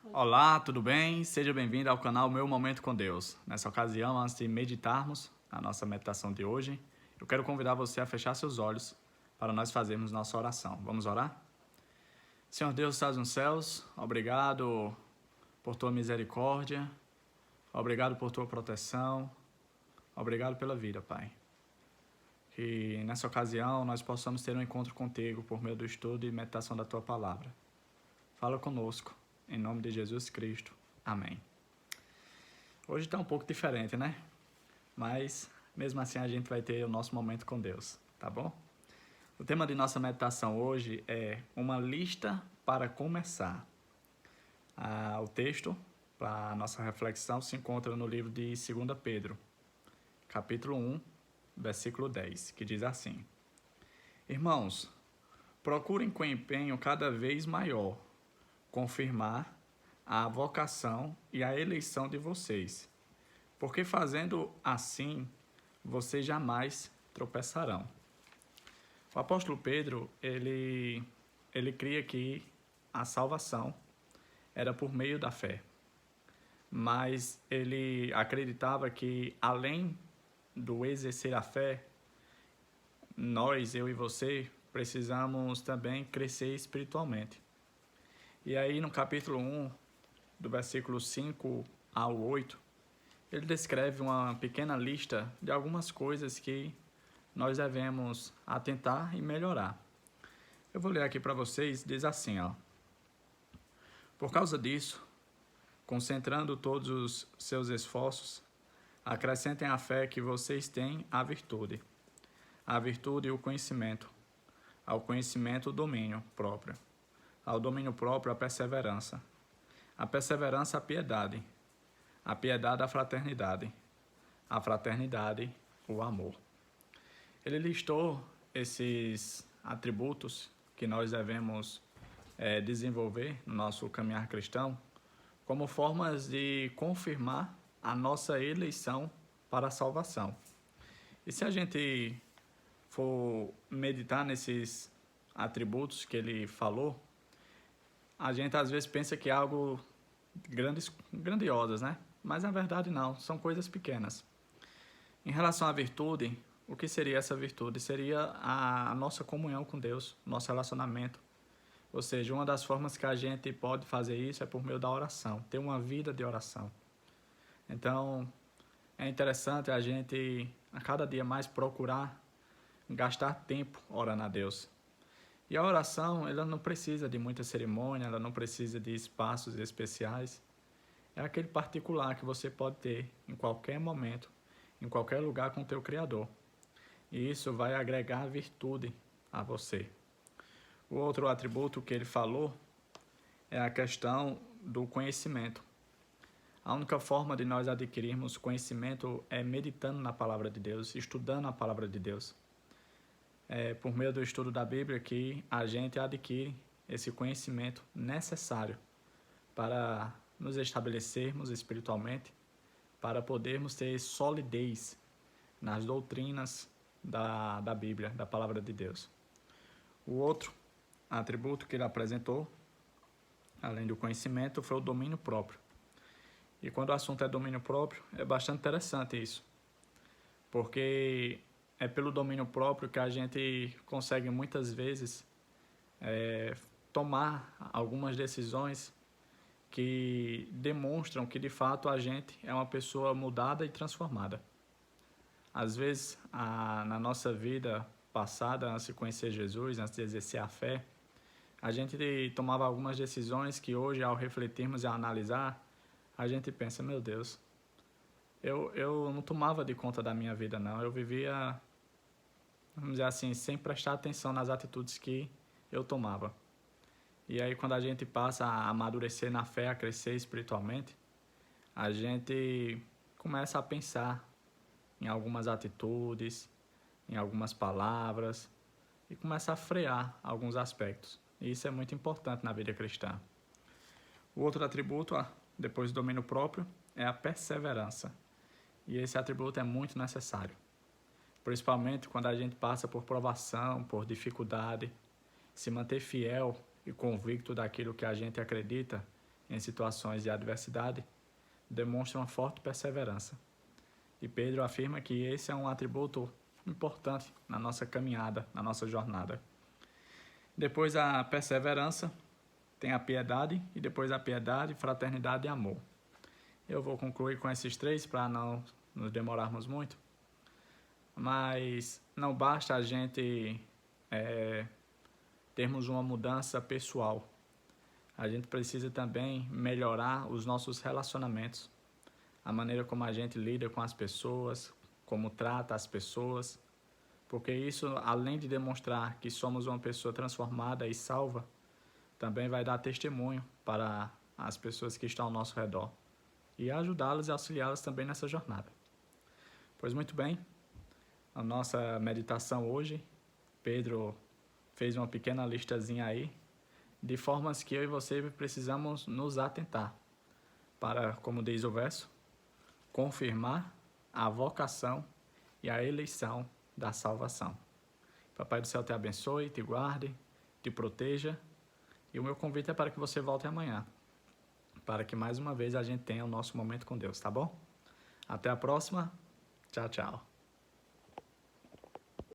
Olá, tudo bem? Seja bem-vindo ao canal Meu Momento com Deus. Nessa ocasião, antes de meditarmos na nossa meditação de hoje, eu quero convidar você a fechar seus olhos para nós fazermos nossa oração. Vamos orar? Senhor Deus, estás nos céus, obrigado por tua misericórdia, obrigado por tua proteção, obrigado pela vida, Pai. Que nessa ocasião nós possamos ter um encontro contigo por meio do estudo e meditação da tua palavra. Fala conosco. Em nome de Jesus Cristo. Amém. Hoje está um pouco diferente, né? Mas, mesmo assim, a gente vai ter o nosso momento com Deus, tá bom? O tema de nossa meditação hoje é uma lista para começar. O texto para a nossa reflexão se encontra no livro de 2 Pedro, capítulo 1, versículo 10, que diz assim: Irmãos, procurem com empenho cada vez maior confirmar a vocação e a eleição de vocês, porque fazendo assim, vocês jamais tropeçarão. O apóstolo Pedro, ele cria que a salvação era por meio da fé, mas ele acreditava que além do exercer a fé, nós, eu e você, precisamos também crescer espiritualmente. E aí no capítulo 1, do versículo 5 ao 8, ele descreve uma pequena lista de algumas coisas que nós devemos atentar e melhorar. Eu vou ler aqui para vocês, diz assim, ó. Por causa disso, concentrando todos os seus esforços, acrescentem à fé que vocês têm a virtude o conhecimento, ao conhecimento o domínio próprio, ao domínio próprio a perseverança a piedade a fraternidade o amor. Ele listou esses atributos que nós devemos desenvolver no nosso caminhar cristão como formas de confirmar a nossa eleição para a salvação. E se a gente for meditar nesses atributos que ele falou, a gente às vezes pensa que é algo grandiosas, né? Mas na verdade não, são coisas pequenas. Em relação à virtude, o que seria essa virtude? Seria a nossa comunhão com Deus, nosso relacionamento. Ou seja, uma das formas que a gente pode fazer isso é por meio da oração, ter uma vida de oração. Então, é interessante a gente, a cada dia mais, procurar gastar tempo orando a Deus. E a oração, ela não precisa de muita cerimônia, ela não precisa de espaços especiais. É aquele particular que você pode ter em qualquer momento, em qualquer lugar com o teu Criador. E isso vai agregar virtude a você. O outro atributo que ele falou é a questão do conhecimento. A única forma de nós adquirirmos conhecimento é meditando na palavra de Deus, estudando a palavra de Deus. É por meio do estudo da Bíblia que a gente adquire esse conhecimento necessário para nos estabelecermos espiritualmente, para podermos ter solidez nas doutrinas da Bíblia, da palavra de Deus. O outro atributo que ele apresentou, além do conhecimento, foi o domínio próprio. E quando o assunto é domínio próprio, é bastante interessante isso, porque é pelo domínio próprio que a gente consegue muitas vezes tomar algumas decisões que demonstram que de fato a gente é uma pessoa mudada e transformada. Às vezes, na nossa vida passada, antes de conhecer Jesus, antes de exercer a fé, a gente tomava algumas decisões que hoje, ao refletirmos e analisar, a gente pensa, meu Deus, eu não tomava de conta da minha vida, não. Eu vivia, vamos dizer assim, sem prestar atenção nas atitudes que eu tomava. E aí, quando a gente passa a amadurecer na fé, a crescer espiritualmente, a gente começa a pensar em algumas atitudes, em algumas palavras, e começa a frear alguns aspectos. E isso é muito importante na vida cristã. O outro atributo, depois do domínio próprio, é a perseverança. E esse atributo é muito necessário, principalmente quando a gente passa por provação, por dificuldade. Se manter fiel e convicto daquilo que a gente acredita em situações de adversidade, demonstra uma forte perseverança. E Pedro afirma que esse é um atributo importante na nossa caminhada, na nossa jornada. Depois da perseverança, tem a piedade, e depois da piedade, fraternidade e amor. Eu vou concluir com esses três para não nos demorarmos muito. Mas não basta a gente termos uma mudança pessoal. A gente precisa também melhorar os nossos relacionamentos. A maneira como a gente lida com as pessoas, como trata as pessoas. Porque isso, além de demonstrar que somos uma pessoa transformada e salva, também vai dar testemunho para as pessoas que estão ao nosso redor e ajudá-las e auxiliá-las também nessa jornada. Pois muito bem, a nossa meditação hoje, Pedro fez uma pequena listazinha aí de formas que eu e você precisamos nos atentar para, como diz o verso, confirmar a vocação e a eleição da salvação. Papai do céu te abençoe, te guarde, te proteja. E o meu convite é para que você volte amanhã, para que mais uma vez a gente tenha o nosso momento com Deus, tá bom? Até a próxima. Tchau, tchau.